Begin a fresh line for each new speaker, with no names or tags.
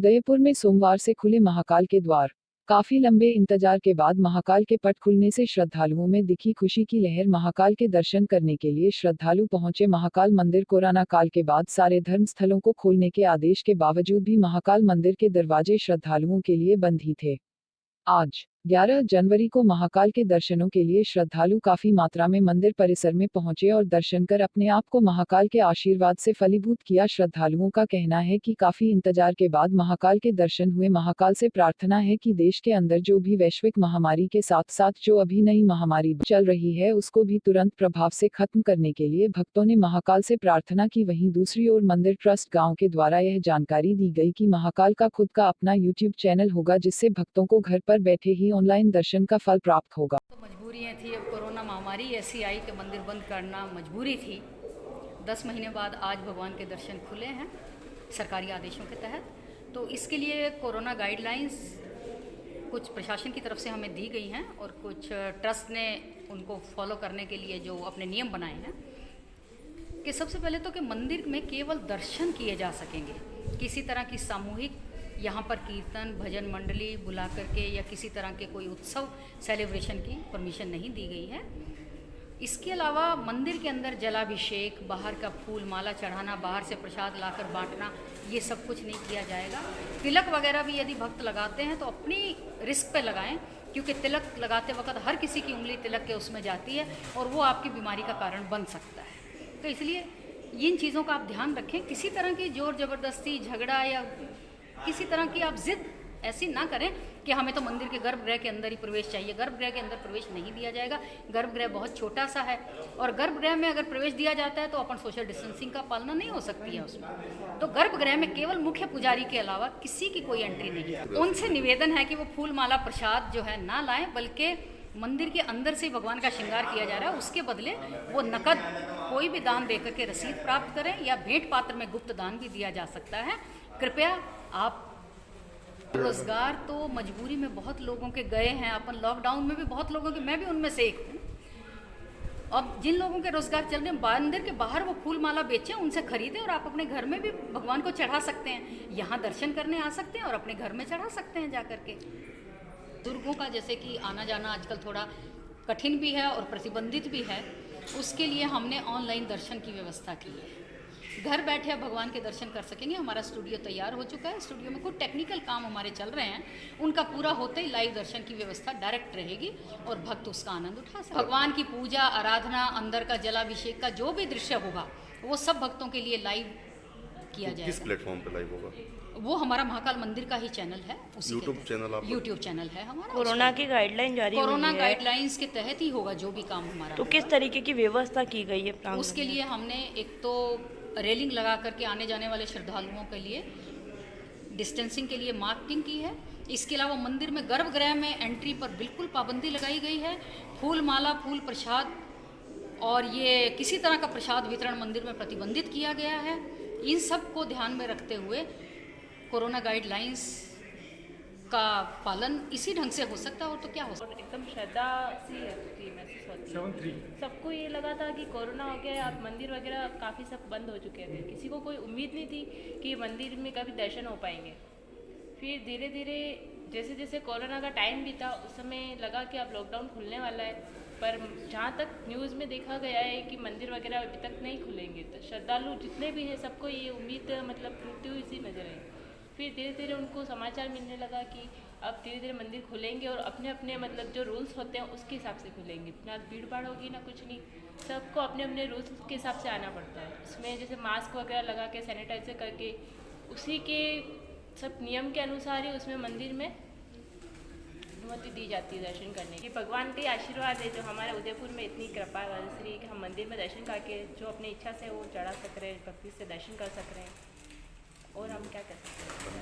उदयपुर में सोमवार से खुले महाकाल के द्वार। काफी लंबे इंतजार के बाद महाकाल के पट खुलने से श्रद्धालुओं में दिखी खुशी की लहर। महाकाल के दर्शन करने के लिए श्रद्धालु पहुंचे महाकाल मंदिर। कोरोना काल के बाद सारे धर्म स्थलों को खोलने के आदेश के बावजूद भी महाकाल मंदिर के दरवाजे श्रद्धालुओं के लिए बंद ही थे। आज 11 जनवरी को महाकाल के दर्शनों के लिए श्रद्धालु काफी मात्रा में मंदिर परिसर में पहुंचे और दर्शन कर अपने आप को महाकाल के आशीर्वाद से फलीभूत किया। श्रद्धालुओं का कहना है कि काफी इंतजार के बाद महाकाल के दर्शन हुए। महाकाल से प्रार्थना है कि देश के अंदर जो भी वैश्विक महामारी के साथ साथ जो अभी नई महामारी चल रही है उसको भी तुरंत प्रभाव से खत्म करने के लिए भक्तों ने महाकाल से प्रार्थना की। वहीं दूसरी ओर मंदिर ट्रस्ट गाँव के द्वारा यह जानकारी दी गई कि महाकाल का खुद का अपना YouTube चैनल होगा जिससे भक्तों को घर पर बैठे ही ऑनलाइन दर्शन का फल प्राप्त होगा।
तो मजबूरियाँ थी, अब कोरोना महामारी ऐसी आई कि मंदिर बंद करना मजबूरी थी। 10 महीने बाद आज भगवान के दर्शन खुले हैं सरकारी आदेशों के तहत। तो इसके लिए कोरोना गाइडलाइंस कुछ प्रशासन की तरफ से हमें दी गई हैं और कुछ ट्रस्ट ने उनको फॉलो करने के लिए जो अपने नियम बनाए हैं कि सबसे पहले तो कि मंदिर में केवल दर्शन किए जा सकेंगे। किसी तरह की सामूहिक यहाँ पर कीर्तन भजन मंडली बुला करके या किसी तरह के कोई उत्सव सेलिब्रेशन की परमिशन नहीं दी गई है। इसके अलावा मंदिर के अंदर जलाभिषेक, बाहर का फूल माला चढ़ाना, बाहर से प्रसाद लाकर बांटना, ये सब कुछ नहीं किया जाएगा। तिलक वगैरह भी यदि भक्त लगाते हैं तो अपनी रिस्क पे लगाएं, क्योंकि तिलक लगाते वक्त हर किसी की उंगली तिलक के उसमें जाती है और वो आपकी बीमारी का कारण बन सकता है। तो इसलिए इन चीज़ों का आप ध्यान रखें। किसी तरह की जोर ज़बरदस्ती, झगड़ा या किसी तरह की आप जिद ऐसी ना करें कि हमें तो मंदिर के गर्भगृह के अंदर ही प्रवेश चाहिए। गर्भगृह के अंदर प्रवेश नहीं दिया जाएगा। गर्भगृह बहुत छोटा सा है और गर्भगृह में अगर प्रवेश दिया जाता है तो अपन सोशल डिस्टेंसिंग का पालना नहीं हो सकती है उसमें। तो गर्भगृह में केवल मुख्य पुजारी के अलावा किसी की कोई एंट्री नहीं है। उनसे निवेदन है कि वो फूल माला प्रसाद जो है ना लाएं, बल्कि मंदिर के अंदर से भगवान का श्रृंगार किया जा रहा है उसके बदले वो नकद कोई भी दान देकर के रसीद प्राप्त करें या भेंट पात्र में गुप्त दान भी दिया जा सकता है। कृपया आप रोजगार तो मजबूरी में बहुत लोगों के गए हैं। अपन लॉकडाउन में भी बहुत लोगों के, मैं भी उनमें से एक हूँ। अब जिन लोगों के रोजगार चल रहे हैं मंदिर के बाहर वो फूल माला बेचें, उनसे खरीदें और आप अपने घर में भी भगवान को चढ़ा सकते हैं। यहाँ दर्शन करने आ सकते हैं और अपने घर में चढ़ा सकते हैं जा करके। बुजुर्गों का जैसे कि आना जाना आजकल थोड़ा कठिन भी है और प्रतिबंधित भी है, उसके लिए हमने ऑनलाइन दर्शन की व्यवस्था की है। घर बैठे भगवान के दर्शन कर सकेंगे। हमारा स्टूडियो तैयार हो चुका है। स्टूडियो में कुछ टेक्निकल काम हमारे चल रहे हैं, उनका पूरा होते ही लाइव दर्शन की व्यवस्था डायरेक्ट रहेगी और भक्त उसका आनंद उठा सकें। भगवान की पूजा आराधना, अंदर का जलाभिषेक का जो भी दृश्य होगा वो सब भक्तों के लिए लाइव किया जाएगा।
किस प्लेटफॉर्म पे लाइव होगा?
वो हमारा महाकाल मंदिर का ही चैनल है, उसी यूट्यूब चैनल है हमारा।
कोरोना की गाइडलाइन जारी हुई है,
कोरोना गाइडलाइंस के तहत ही होगा जो भी काम हमारा।
तो किस तरीके की व्यवस्था की गई है?
उसके लिए हमने एक तो रेलिंग लगा करके आने जाने वाले श्रद्धालुओं के लिए डिस्टेंसिंग के लिए मार्किंग की है। इसके अलावा मंदिर में गर्भगृह में एंट्री पर बिल्कुल पाबंदी लगाई गई है। फूल माला, फूल प्रसाद और ये किसी तरह का प्रसाद वितरण मंदिर में प्रतिबंधित किया गया है। इन सब को ध्यान में रखते हुए कोरोना गाइडलाइंस का पालन इसी ढंग से हो सकता है और तो क्या हो सकता है।
एकदम श्रद्धा सी महसूस होती है। सबको ये लगा था कि कोरोना हो गया, आप मंदिर वगैरह काफ़ी सब बंद हो चुके थे। किसी को कोई उम्मीद नहीं थी कि मंदिर में कभी दर्शन हो पाएंगे। फिर धीरे धीरे जैसे जैसे कोरोना का टाइम भी था उस समय लगा कि अब लॉकडाउन खुलने वाला है, पर जहाँ तक न्यूज़ में देखा गया है कि मंदिर वगैरह अभी तक नहीं खुलेंगे। तो श्रद्धालु जितने भी हैं सबको ये उम्मीद मतलब टूटती हुई सी नजर आई। फिर धीरे धीरे उनको समाचार मिलने लगा कि अब धीरे धीरे मंदिर खुलेंगे और अपने अपने मतलब जो रूल्स होते हैं उसके हिसाब से खुलेंगे। ना भीड़ भाड़ होगी ना कुछ नहीं, सबको अपने अपने रूल्स के हिसाब से आना पड़ता है। उसमें जैसे मास्क वगैरह लगा के सैनिटाइजर करके उसी के सब नियम के अनुसार ही उसमें मंदिर में अनुमति दी जाती है दर्शन करने की। भगवान के आशीर्वाद है जो हमारे उदयपुर में इतनी कृपा श्री कि हम मंदिर में दर्शन करके जो अपनी इच्छा से वो चढ़ा सक रहे हैं, भक्ति से दर्शन कर सक रहे हैं। और हम क्या कर सकते हैं।